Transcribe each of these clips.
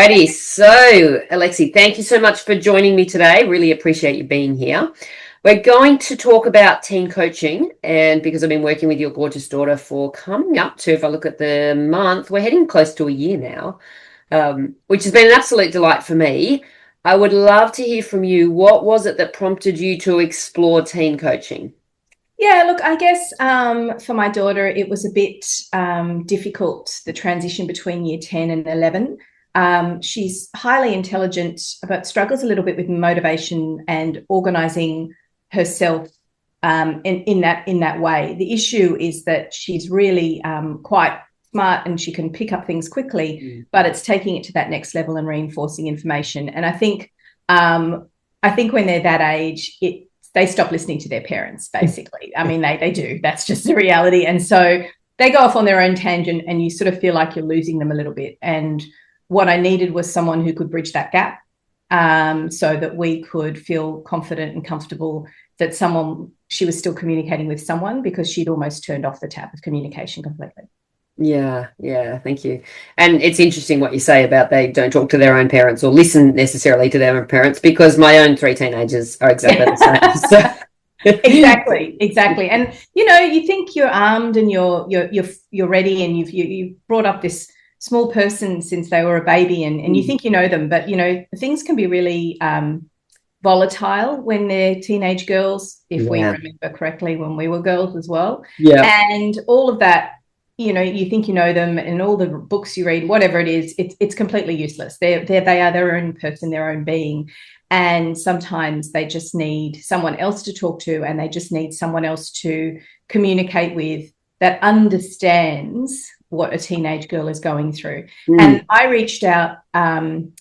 righty. So, Alexi, thank you so much for joining me today. Really appreciate you being here. We're going to talk about teen coaching, and because I've been working with your gorgeous daughter for coming up to, if I look at the month, we're heading close to a year now, which has been an absolute delight for me. I would love to hear from you. What was it that prompted you to explore teen coaching? Yeah, look, I guess for my daughter, it was a bit difficult, the transition between year 10 and 11. She's highly intelligent, but struggles a little bit with motivation and organizing herself in that way. The issue is that she's really quite smart and she can pick up things quickly, but it's taking it to that next level and reinforcing information. And I think when they're that age, they stop listening to their parents, basically. I mean, they do. That's just the reality. And so they go off on their own tangent and you sort of feel like you're losing them a little bit. And what I needed was someone who could bridge that gap, so that we could feel confident and comfortable that she was still communicating with someone, because she'd almost turned off the tap of communication completely. Yeah, thank you. And it's interesting what you say about they don't talk to their own parents or listen necessarily to their own parents, because my own three teenagers are exactly the same. Exactly. And you think you're armed and you're ready, and you've brought up this small person since they were a baby, and you think you know them, but things can be really volatile when they're teenage girls, if we Yeah, remember correctly, when we were girls as well. yeah. And all of that, you think you know them, and all the books you read, whatever it is, it's completely useless. They are their own person, their own being. And sometimes they just need someone else to talk to, and they just need someone else to communicate with that understands what a teenage girl is going through. Mm. And I reached out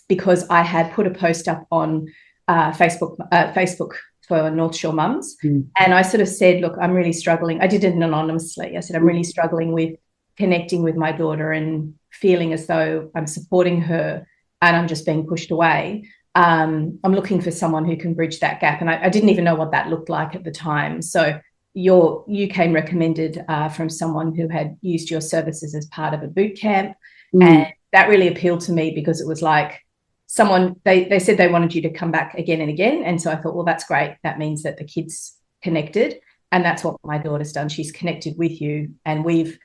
because I had put a post up on Facebook for North Shore Mums. Mm. And I sort of said, look, I'm really struggling. I did it anonymously. I said, I'm really struggling with connecting with my daughter and feeling as though I'm supporting her and I'm just being pushed away. I'm looking for someone who can bridge that gap. And I didn't even know what that looked like at the time. So you came recommended from someone who had used your services as part of a boot camp. Mm. And that really appealed to me, because it was like they said they wanted you to come back again and again. And so I thought, well, that's great. That means that the kid's connected. And that's what my daughter's done. She's connected with you. And we've,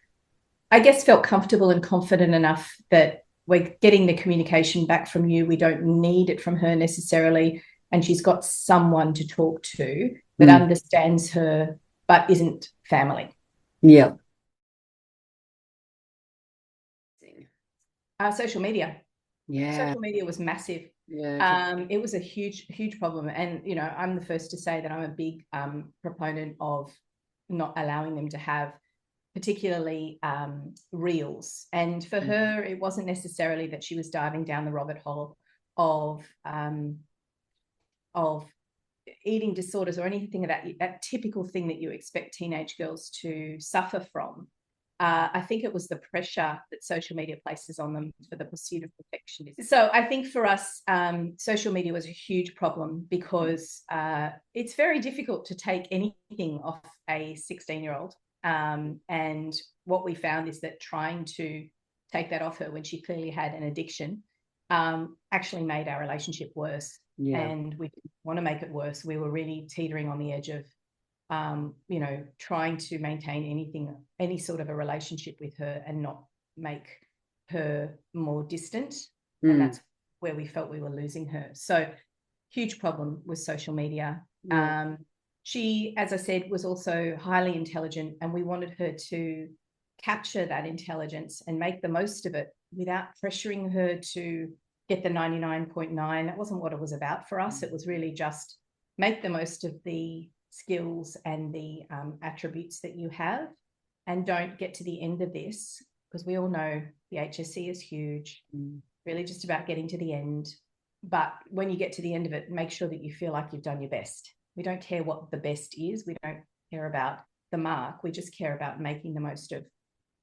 I guess, felt comfortable and confident enough that we're getting the communication back from you. We don't need it from her necessarily. And she's got someone to talk to that Mm. understands her, but isn't family. Yeah. Social media. Yeah. Social media was massive. Yeah. It was a huge problem. And, I'm the first to say that I'm a big proponent of not allowing them to have particularly reels. And for her, it wasn't necessarily that she was diving down the rabbit hole of eating disorders or anything of that typical thing that you expect teenage girls to suffer from. I think it was the pressure that social media places on them for the pursuit of perfection. So I think for us, social media was a huge problem, because it's very difficult to take anything off a 16-year-old. And what we found is that trying to take that off her when she clearly had an addiction actually made our relationship worse. Yeah. And we didn't want to make it worse. We were really teetering on the edge of trying to maintain any sort of a relationship with her and not make her more distant. And Mm. that's where we felt we were losing her. So huge problem with social media. Yeah. She, as I said, was also highly intelligent, and we wanted her to capture that intelligence and make the most of it without pressuring her to get the 99.9. That wasn't what it was about for us. It was really just make the most of the skills and the attributes that you have, and don't get to the end of this, because we all know the HSC is huge, really just about getting to the end. But when you get to the end of it, make sure that you feel like you've done your best. We don't care what the best is. We don't care about the mark. We just care about making the most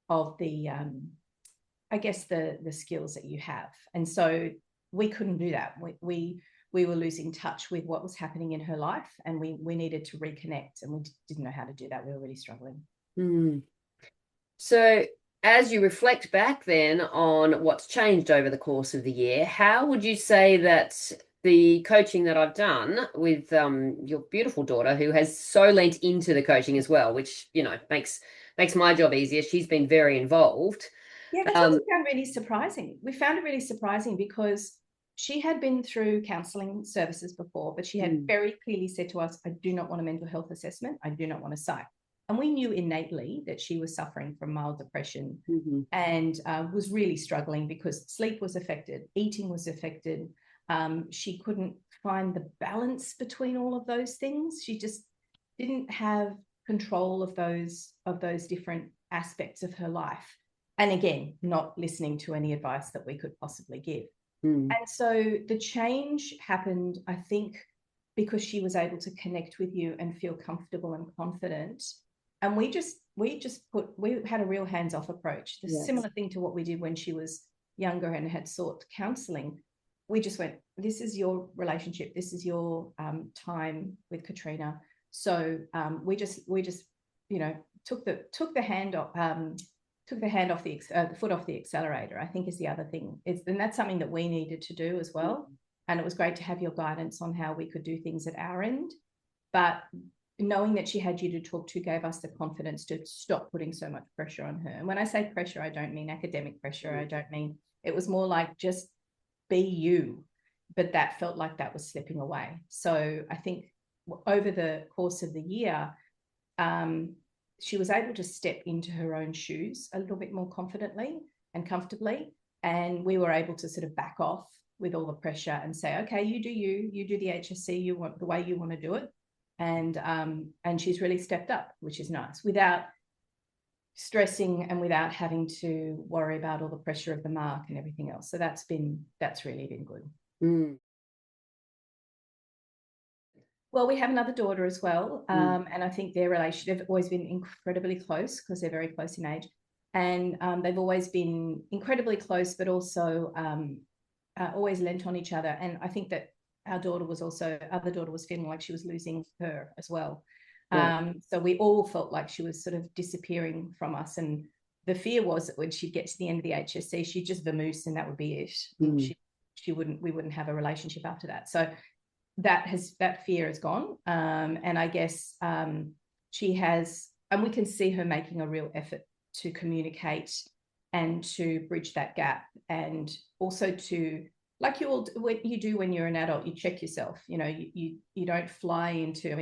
of the I guess the skills that you have. And so we couldn't do that. We were losing touch with what was happening in her life, and we needed to reconnect, and we didn't know how to do that. We were really struggling. Mm. So as you reflect back then on what's changed over the course of the year, how would you say that the coaching that I've done with your beautiful daughter, who has so lent into the coaching as well, which, you know, makes my job easier. She's been very involved. Yeah, that's what we found really surprising. We found it really surprising because she had been through counselling services before, but she had very clearly said to us, I do not want a mental health assessment. I do not want a psych. And we knew innately that she was suffering from mild depression and was really struggling because sleep was affected, eating was affected. She couldn't find the balance between all of those things. She just didn't have control of those different aspects of her life. And again, not listening to any advice that we could possibly give. And so the change happened, I think, because she was able to connect with you and feel comfortable and confident. And we had a real hands-off approach. The similar thing to what we did when she was younger and had sought counselling. We just went, this is your relationship. This is your time with Katrina. So we just you know took the foot off the accelerator, I think, is the other thing. And that's something that we needed to do as well. And it was great to have your guidance on how we could do things at our end. But knowing that she had you to talk to gave us the confidence to stop putting so much pressure on her. And when I say pressure, I don't mean academic pressure. I don't mean, it was more like just be you. But that felt like that was slipping away. So I think over the course of the year, she was able to step into her own shoes a little bit more confidently and comfortably. And we were able to sort of back off with all the pressure and say, okay, you do the HSC, you want the way you want to do it. And she's really stepped up, which is nice, without stressing and without having to worry about all the pressure of the mark and everything else. So that's really been good. Well, we have another daughter as well. And I think their relationship have always been incredibly close because they're very close in age. And they've always been incredibly close, but also always lent on each other. And I think that our other daughter was feeling like she was losing her as well. So we all felt like she was sort of disappearing from us. And the fear was that when she'd get to the end of the HSC, she'd just vamoose and that would be it. We wouldn't have a relationship after that. So that fear is gone. And I guess she has, and we can see her making a real effort to communicate and to bridge that gap, and also to, like what you do when you're an adult, you check yourself. You know, you don't fly into,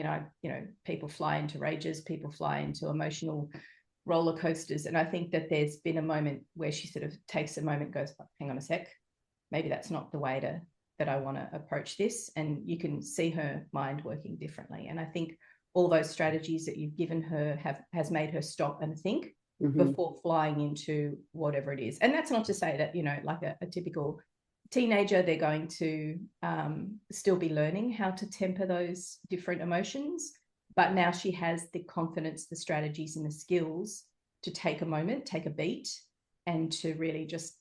people fly into rages, people fly into emotional roller coasters. And I think that there's been a moment where she sort of takes a moment, goes, hang on a sec, maybe that's not the way that I want to approach this. And you can see her mind working differently. And I think all those strategies that you've given her has made her stop and think before flying into whatever it is. And that's not to say that, like a typical teenager, they're going to still be learning how to temper those different emotions. But now she has the confidence, the strategies and the skills to take a moment, take a beat, and to really just,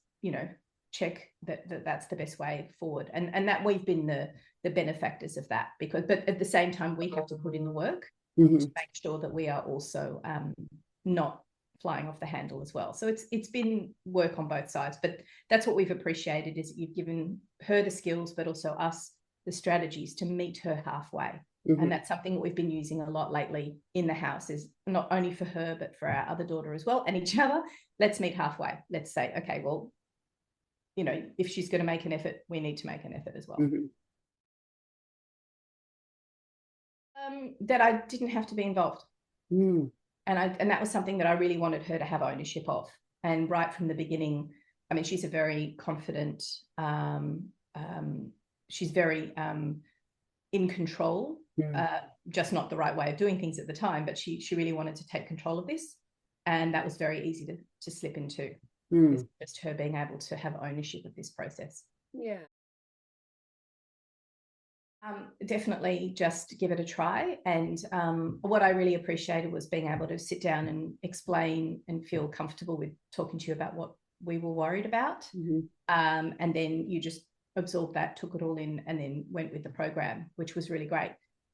check that's the best way forward. And that we've been the benefactors of that, but at the same time, we have to put in the work to make sure that we are also not flying off the handle as well. So it's been work on both sides, but that's what we've appreciated, is that you've given her the skills, but also us the strategies to meet her halfway. And that's something that we've been using a lot lately in the house, is not only for her, but for our other daughter as well, and each other. Let's meet halfway. Let's say, okay, well, if she's going to make an effort, we need to make an effort as well. That I didn't have to be involved. And that was something that I really wanted her to have ownership of. And right from the beginning, I mean, she's a very confident, she's very in control, just not the right way of doing things at the time, but she really wanted to take control of this. And that was very easy to slip into. It's just her being able to have ownership of this process. Yeah. Definitely just give it a try. And what I really appreciated was being able to sit down and explain and feel comfortable with talking to you about what we were worried about. And then you just absorbed that, took it all in, and then went with the program, which was really great.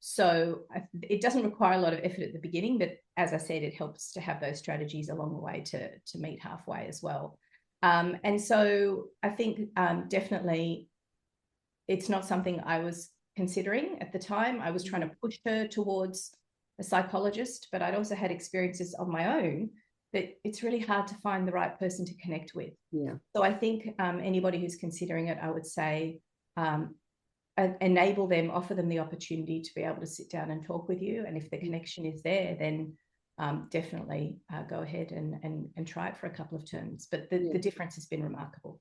So it doesn't require a lot of effort at the beginning, but as I said, it helps to have those strategies along the way to meet halfway as well. And so I think definitely it's not something I was considering at the time. I was trying to push her towards a psychologist, but I'd also had experiences of my own that it's really hard to find the right person to connect with. Yeah. So I think anybody who's considering it, I would say, enable them, offer them the opportunity to be able to sit down and talk with you. And if the connection is there, then definitely go ahead and try it for a couple of terms. But the difference has been remarkable.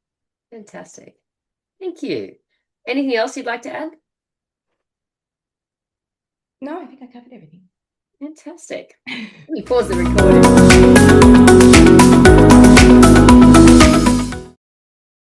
Fantastic. Thank you. Anything else you'd like to add? No, I think I covered everything. Fantastic. Let me pause the recording.